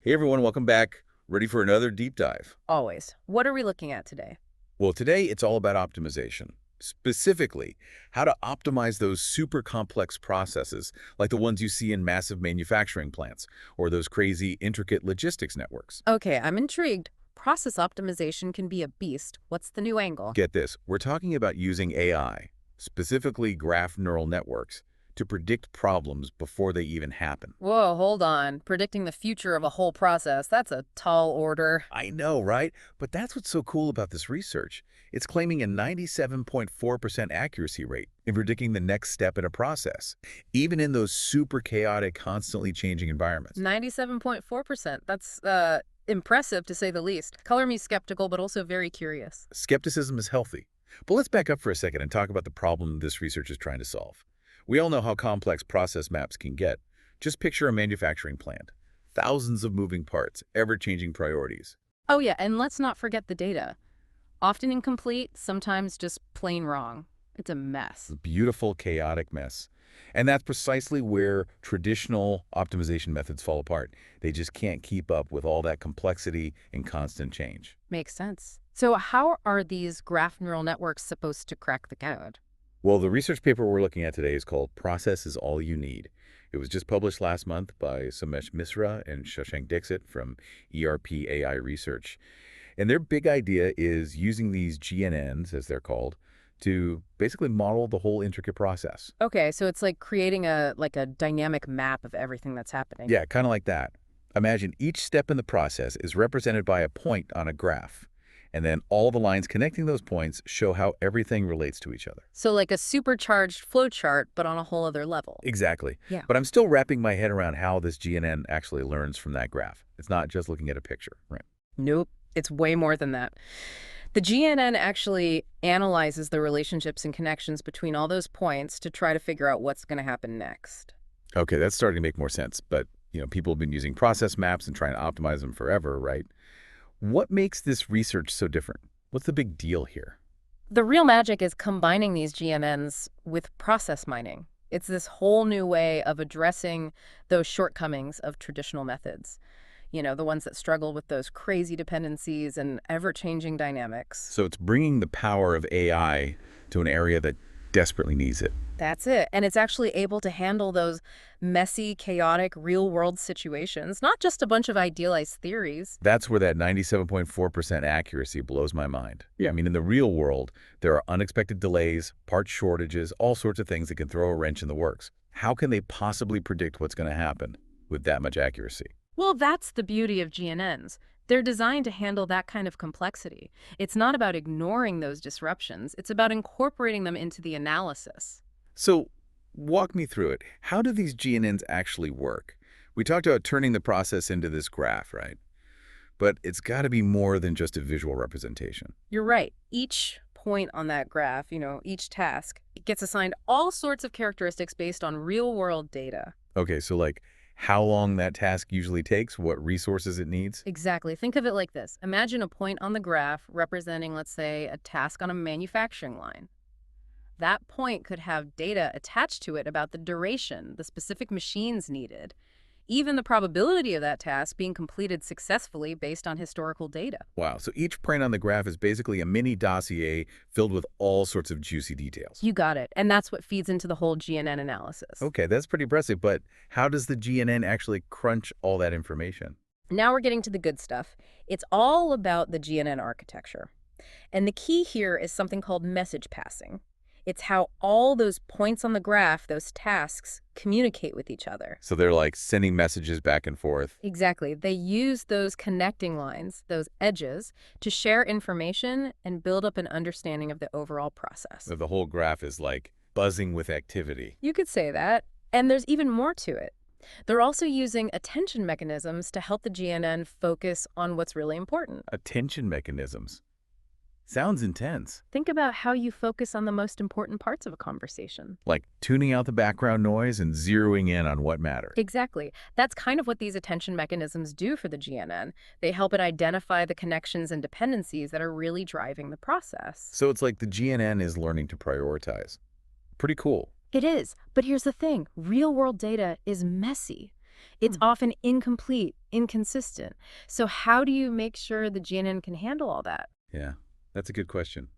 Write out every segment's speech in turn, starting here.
Hey everyone, welcome back. Ready for another deep dive? Always. What are we looking at today? Well, today it's all about optimization. Specifically, how to optimize those super complex processes like the ones you see in massive manufacturing plants or those crazy, intricate logistics networks. Okay, I'm intrigued. Process optimization can be a beast. What's the new angle? Get this, we're talking about using AI, specifically graph neural networks, to predict problems before they even happen. Whoa, hold on. Predicting the future of a whole process, that's a tall order. I know, right? But that's what's so cool about this research. It's claiming a 97.4% accuracy rate in predicting the next step in a process, even in those super chaotic, constantly changing environments. 97.4%. That's, impressive to say the least. Color me skeptical, but also very curious. Skepticism is healthy. But let's back up for a second and talk about the problem this research is trying to solve. We all know how complex process maps can get. Just picture a manufacturing plant. Thousands of moving parts, ever-changing priorities. Oh yeah, and let's not forget the data. Often incomplete, sometimes just plain wrong. It's a mess. Beautiful, chaotic mess. And that's precisely where traditional optimization methods fall apart. They just can't keep up with all that complexity and constant change. Makes sense. So how are these graph neural networks supposed to crack the code? Well, the research paper we're looking at today is called Process is All You Need. It was just published last month by Somesh Misra and Shashank Dixit from ERP-AI Research. And their big idea is using these GNNs, as they're called, to basically model the whole intricate process. Okay, so it's like creating a dynamic map of everything that's happening. Yeah, kind of like that. Imagine each step in the process is represented by a point on a graph, and then all the lines connecting those points show how everything relates to each other. So like a supercharged flowchart, but on a whole other level. Exactly. Yeah. But I'm still wrapping my head around how this GNN actually learns from that graph. It's not just looking at a picture, right? Nope, it's way more than that. The GNN actually analyzes the relationships and connections between all those points to try to figure out what's going to happen next. Okay, that's starting to make more sense. But, people have been using process maps and trying to optimize them forever, right? What makes this research so different? What's the big deal here? The real magic is combining these GNNs with process mining. It's this whole new way of addressing those shortcomings of traditional methods. The ones that struggle with those crazy dependencies and ever-changing dynamics. So it's bringing the power of AI to an area that desperately needs it. That's it. And it's actually able to handle those messy, chaotic, real-world situations, not just a bunch of idealized theories. That's where that 97.4% accuracy blows my mind. Yeah. I mean, in the real world, there are unexpected delays, part shortages, all sorts of things that can throw a wrench in the works. How can they possibly predict what's going to happen with that much accuracy? Well, that's the beauty of GNNs. They're designed to handle that kind of complexity. It's not about ignoring those disruptions. It's about incorporating them into the analysis. So walk me through it. How do these GNNs actually work? We talked about turning the process into this graph, right? But it's got to be more than just a visual representation. You're right. Each point on that graph, each task, it gets assigned all sorts of characteristics based on real-world data. Okay, so like how long that task usually takes, what resources it needs? Exactly. Think of it like this. Imagine a point on the graph representing, let's say, a task on a manufacturing line. That point could have data attached to it about the duration, the specific machines needed, even the probability of that task being completed successfully based on historical data. Wow, so each point on the graph is basically a mini dossier filled with all sorts of juicy details. You got it. And that's what feeds into the whole GNN analysis. Okay, that's pretty impressive, but how does the GNN actually crunch all that information? Now we're getting to the good stuff. It's all about the GNN architecture. And the key here is something called message passing. It's how all those points on the graph, those tasks, communicate with each other. So they're like sending messages back and forth. Exactly. They use those connecting lines, those edges, to share information and build up an understanding of the overall process. So the whole graph is like buzzing with activity. You could say that. And there's even more to it. They're also using attention mechanisms to help the GNN focus on what's really important. Attention mechanisms. Sounds intense. Think about how you focus on the most important parts of a conversation. Like tuning out the background noise and zeroing in on what matters. Exactly. That's kind of what these attention mechanisms do for the GNN. They help it identify the connections and dependencies that are really driving the process. So it's like the GNN is learning to prioritize. Pretty cool. It is. But here's the thing. Real-world data is messy. It's often incomplete, inconsistent. So how do you make sure the GNN can handle all that? Yeah, that's a good question.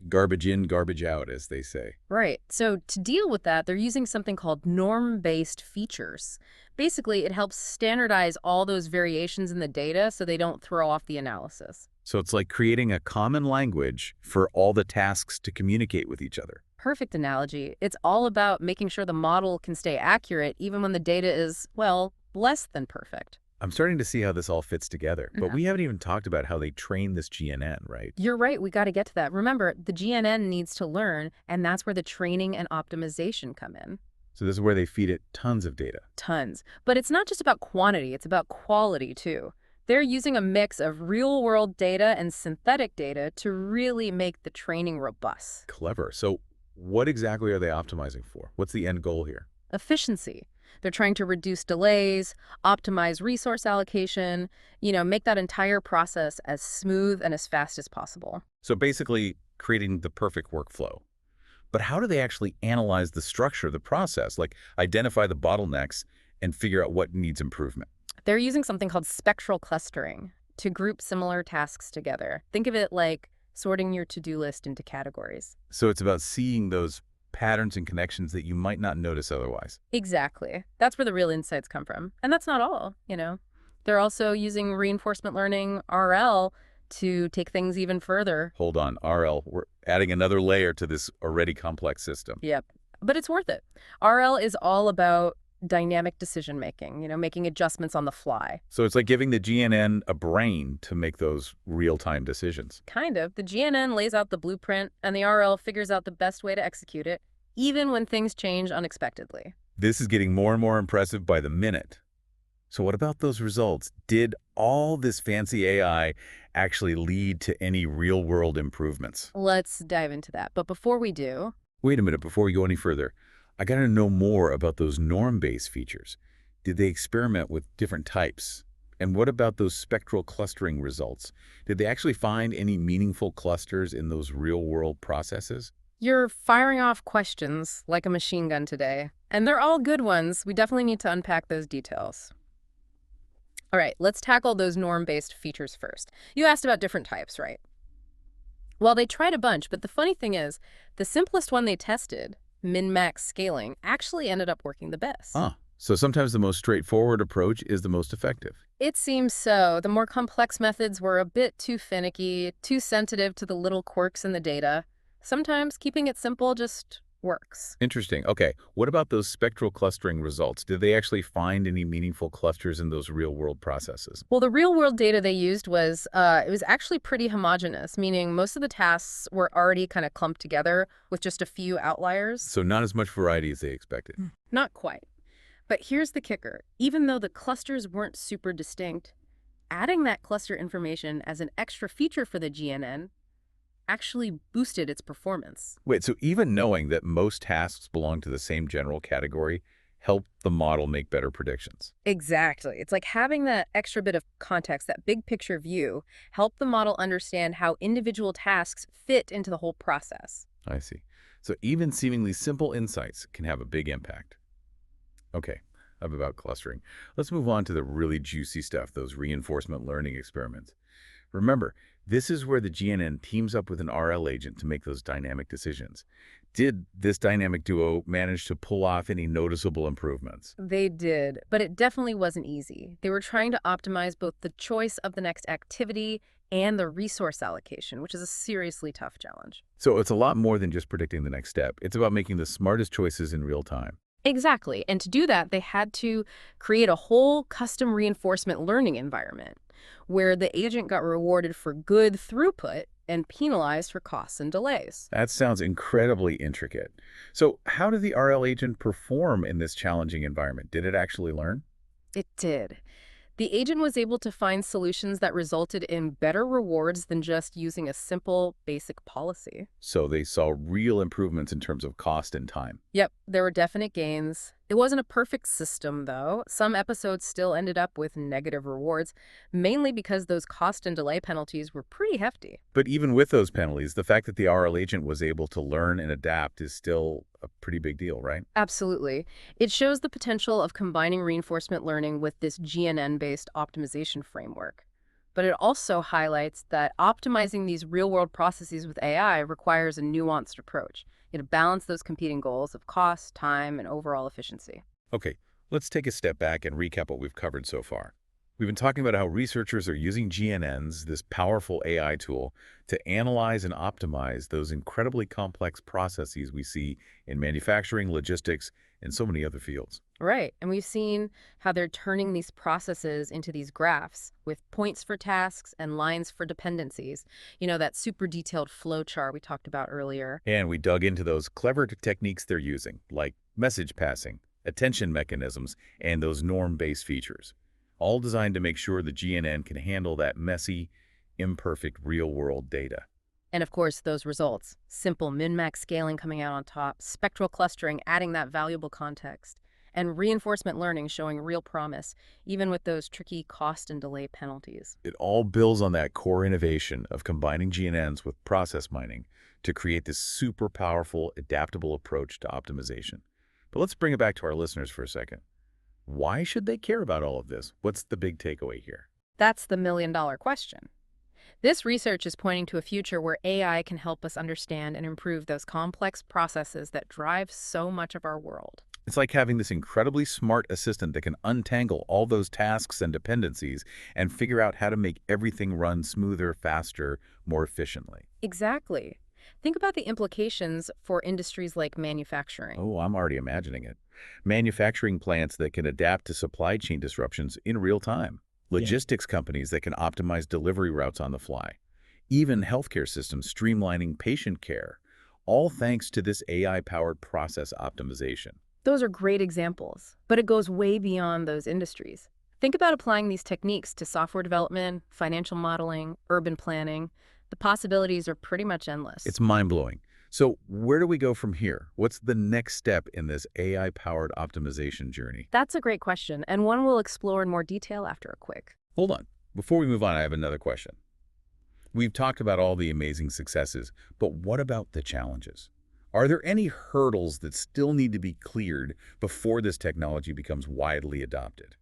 Garbage in, garbage out, as they say. Right. So to deal with that, they're using something called norm-based features. Basically, it helps standardize all those variations in the data so they don't throw off the analysis. So it's like creating a common language for all the tasks to communicate with each other. Perfect analogy. It's all about making sure the model can stay accurate even when the data is, well, less than perfect. I'm starting to see how this all fits together, but we haven't even talked about how they train this GNN, right? You're right. We got to get to that. Remember, the GNN needs to learn, and that's where the training and optimization come in. So this is where they feed it tons of data. Tons. But it's not just about quantity, it's about quality too. They're using a mix of real-world data and synthetic data to really make the training robust. Clever. So what exactly are they optimizing for? What's the end goal here? Efficiency. They're trying to reduce delays, optimize resource allocation, make that entire process as smooth and as fast as possible. So basically creating the perfect workflow. But how do they actually analyze the structure of the process, like identify the bottlenecks and figure out what needs improvement? They're using something called spectral clustering to group similar tasks together. Think of it like sorting your to-do list into categories. So it's about seeing those patterns and connections that you might not notice otherwise. Exactly. That's where the real insights come from. And that's not all. They're also using reinforcement learning, RL, to take things even further. Hold on, RL, we're adding another layer to this already complex system. Yep. But it's worth it. RL is all about dynamic decision making, making adjustments on the fly. So it's like giving the GNN a brain to make those real-time decisions. Kind of. The GNN lays out the blueprint, and the RL figures out the best way to execute it, even when things change unexpectedly. This is getting more and more impressive by the minute. So what about those results? Did all this fancy AI actually lead to any real-world improvements? Let's dive into that. But before we do... Wait a minute, before we go any further, I got to know more about those norm-based features. Did they experiment with different types? And what about those spectral clustering results? Did they actually find any meaningful clusters in those real-world processes? You're firing off questions like a machine gun today. And they're all good ones. We definitely need to unpack those details. All right, let's tackle those norm-based features first. You asked about different types, right? Well, they tried a bunch, but the funny thing is, the simplest one they tested, min-max scaling, actually ended up working the best. So sometimes the most straightforward approach is the most effective. It seems so. The more complex methods were a bit too finicky, too sensitive to the little quirks in the data. Sometimes keeping it simple just works. Interesting. Okay, what about those spectral clustering results? Did they actually find any meaningful clusters in those real-world processes? Well, the real-world data they used was, it was actually pretty homogeneous, meaning most of the tasks were already kind of clumped together with just a few outliers. So not as much variety as they expected. Not quite. But here's the kicker. Even though the clusters weren't super distinct, adding that cluster information as an extra feature for the GNN actually boosted its performance. Wait, so even knowing that most tasks belong to the same general category helped the model make better predictions? Exactly. It's like having that extra bit of context, that big picture view, helped the model understand how individual tasks fit into the whole process. I see. So even seemingly simple insights can have a big impact. Okay, enough about clustering. Let's move on to the really juicy stuff, those reinforcement learning experiments. Remember, this is where the GNN teams up with an RL agent to make those dynamic decisions. Did this dynamic duo manage to pull off any noticeable improvements? They did, but it definitely wasn't easy. They were trying to optimize both the choice of the next activity and the resource allocation, which is a seriously tough challenge. So it's a lot more than just predicting the next step. It's about making the smartest choices in real time. Exactly. And to do that, they had to create a whole custom reinforcement learning environment where the agent got rewarded for good throughput and penalized for costs and delays. That sounds incredibly intricate. So how did the RL agent perform in this challenging environment? Did it actually learn? It did. The agent was able to find solutions that resulted in better rewards than just using a simple, basic policy. So they saw real improvements in terms of cost and time. Yep, there were definite gains. It wasn't a perfect system, though. Some episodes still ended up with negative rewards, mainly because those cost and delay penalties were pretty hefty. But even with those penalties, the fact that the RL agent was able to learn and adapt is still a pretty big deal, right? Absolutely. It shows the potential of combining reinforcement learning with this GNN-based optimization framework. But it also highlights that optimizing these real-world processes with AI requires a nuanced approach. To balance those competing goals of cost, time, and overall efficiency. Okay, let's take a step back and recap what we've covered so far. We've been talking about how researchers are using GNNs, this powerful AI tool, to analyze and optimize those incredibly complex processes we see in manufacturing, logistics, and so many other fields. Right. And we've seen how they're turning these processes into these graphs with points for tasks and lines for dependencies. That super detailed flow chart we talked about earlier. And we dug into those clever techniques they're using, like message passing, attention mechanisms, and those norm-based features, all designed to make sure the GNN can handle that messy, imperfect real-world data. And of course, those results. Simple min-max scaling coming out on top, spectral clustering adding that valuable context, and reinforcement learning showing real promise, even with those tricky cost and delay penalties. It all builds on that core innovation of combining GNNs with process mining to create this super powerful, adaptable approach to optimization. But let's bring it back to our listeners for a second. Why should they care about all of this? What's the big takeaway here? That's the million-dollar question. This research is pointing to a future where AI can help us understand and improve those complex processes that drive so much of our world. It's like having this incredibly smart assistant that can untangle all those tasks and dependencies and figure out how to make everything run smoother, faster, more efficiently. Exactly. Think about the implications for industries like manufacturing. Oh, I'm already imagining it. Manufacturing plants that can adapt to supply chain disruptions in real time. Yeah. Logistics companies that can optimize delivery routes on the fly. Even healthcare systems streamlining patient care, all thanks to this AI-powered process optimization. Those are great examples, but it goes way beyond those industries. Think about applying these techniques to software development, financial modeling, urban planning. The possibilities are pretty much endless. It's mind-blowing. So where do we go from here? What's the next step in this AI-powered optimization journey? That's a great question, and one we'll explore in more detail after a quick. Hold on. Before we move on, I have another question. We've talked about all the amazing successes, but what about the challenges? Are there any hurdles that still need to be cleared before this technology becomes widely adopted?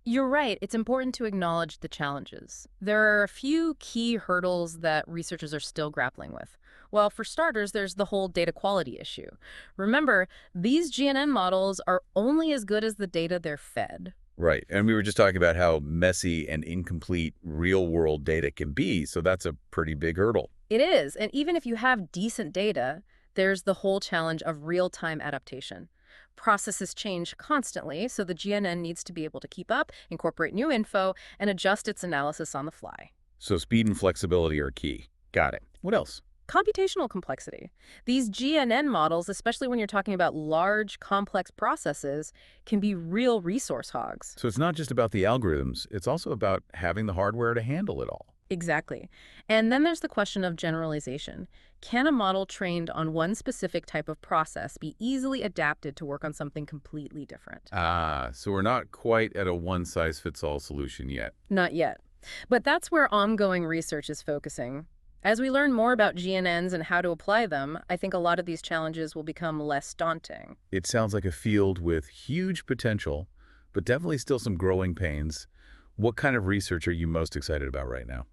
You're right. It's important to acknowledge the challenges. There are a few key hurdles that researchers are still grappling with. Well, for starters, there's the whole data quality issue. Remember, these GNN models are only as good as the data they're fed. Right. And we were just talking about how messy and incomplete real-world data can be, so that's a pretty big hurdle. It is, and even if you have decent data, there's the whole challenge of real-time adaptation. Processes change constantly, so the GNN needs to be able to keep up, incorporate new info, and adjust its analysis on the fly. So speed and flexibility are key. Got it. What else? Computational complexity. These GNN models, especially when you're talking about large, complex processes, can be real resource hogs. So it's not just about the algorithms, it's also about having the hardware to handle it all. Exactly. And then there's the question of generalization. Can a model trained on one specific type of process be easily adapted to work on something completely different? So we're not quite at a one-size-fits-all solution yet. Not yet. But that's where ongoing research is focusing. As we learn more about GNNs and how to apply them, I think a lot of these challenges will become less daunting. It sounds like a field with huge potential, but definitely still some growing pains. What kind of research are you most excited about right now?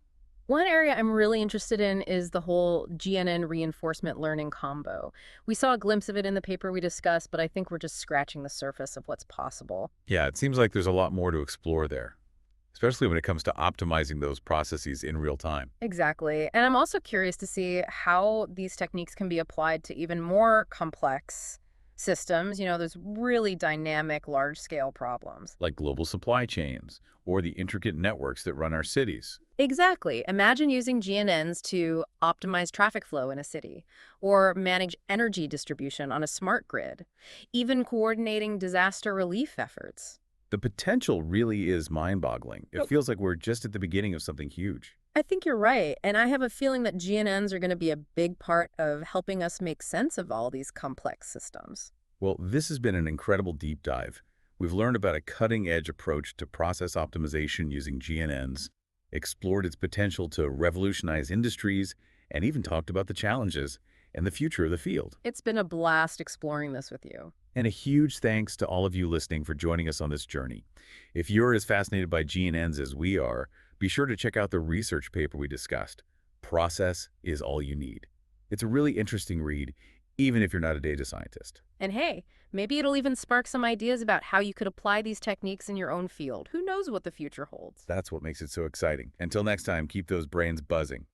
One area I'm really interested in is the whole GNN reinforcement learning combo. We saw a glimpse of it in the paper we discussed, but I think we're just scratching the surface of what's possible. Yeah, it seems like there's a lot more to explore there, especially when it comes to optimizing those processes in real time. Exactly. And I'm also curious to see how these techniques can be applied to even more complex systems. Those really dynamic, large-scale problems. Like global supply chains or the intricate networks that run our cities. Exactly. Imagine using GNNs to optimize traffic flow in a city, or manage energy distribution on a smart grid, even coordinating disaster relief efforts. The potential really is mind-boggling. It feels like we're just at the beginning of something huge. I think you're right, and I have a feeling that GNNs are going to be a big part of helping us make sense of all these complex systems. Well, this has been an incredible deep dive. We've learned about a cutting-edge approach to process optimization using GNNs, explored its potential to revolutionize industries, and even talked about the challenges and the future of the field. It's been a blast exploring this with you. And a huge thanks to all of you listening for joining us on this journey. If you're as fascinated by GNNs as we are, be sure to check out the research paper we discussed, Process is All You Need. It's a really interesting read, even if you're not a data scientist. And hey, maybe it'll even spark some ideas about how you could apply these techniques in your own field. Who knows what the future holds? That's what makes it so exciting. Until next time, keep those brains buzzing.